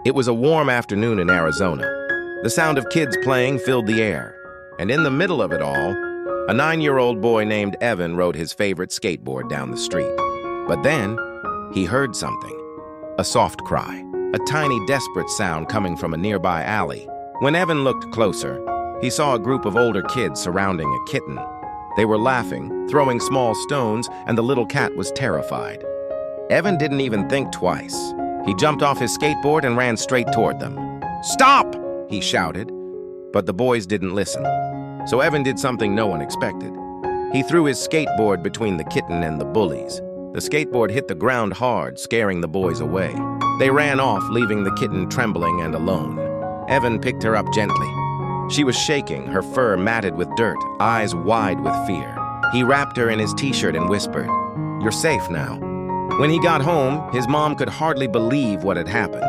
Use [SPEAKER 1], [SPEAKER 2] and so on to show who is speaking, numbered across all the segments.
[SPEAKER 1] It was a warm afternoon in Arizona. The sound of kids playing filled the air. And in the middle of it all, a 9-year-old boy named Evan rode his favorite skateboard down the street. But then, he heard something. A soft cry. A tiny, desperate sound coming from a nearby alley. When Evan looked closer, he saw a group of older kids surrounding a kitten. They were laughing, throwing small stones, and the little cat was terrified. Evan didn't even think twice. He jumped off his skateboard and ran straight toward them. "Stop!" he shouted. But the boys didn't listen. So Evan did something no one expected. He threw his skateboard between the kitten and the bullies. The skateboard hit the ground hard, scaring the boys away. They ran off, leaving the kitten trembling and alone. Evan picked her up gently. She was shaking, her fur matted with dirt, eyes wide with fear. He wrapped her in his t-shirt and whispered, "You're safe now." When he got home, his mom could hardly believe what had happened.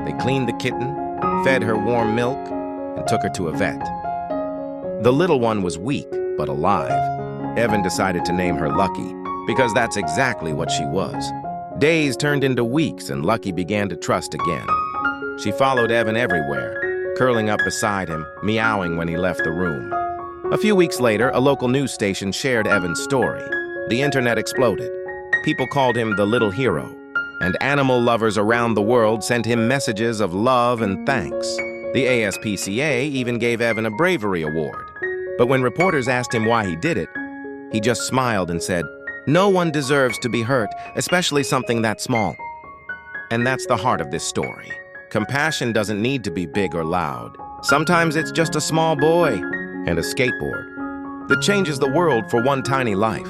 [SPEAKER 1] They cleaned the kitten, fed her warm milk, and took her to a vet. The little one was weak, but alive. Evan decided to name her Lucky, because that's exactly what she was. Days turned into weeks, and Lucky began to trust again. She followed Evan everywhere, curling up beside him, meowing when he left the room. A few weeks later, a local news station shared Evan's story. The internet exploded. People called him the little hero, and animal lovers around the world sent him messages of love and thanks. The ASPCA even gave Evan a bravery award. But when reporters asked him why he did it, he just smiled and said, "No one deserves to be hurt, especially something that small." And that's the heart of this story. Compassion doesn't need to be big or loud. Sometimes it's just a small boy and a skateboard that changes the world for one tiny life.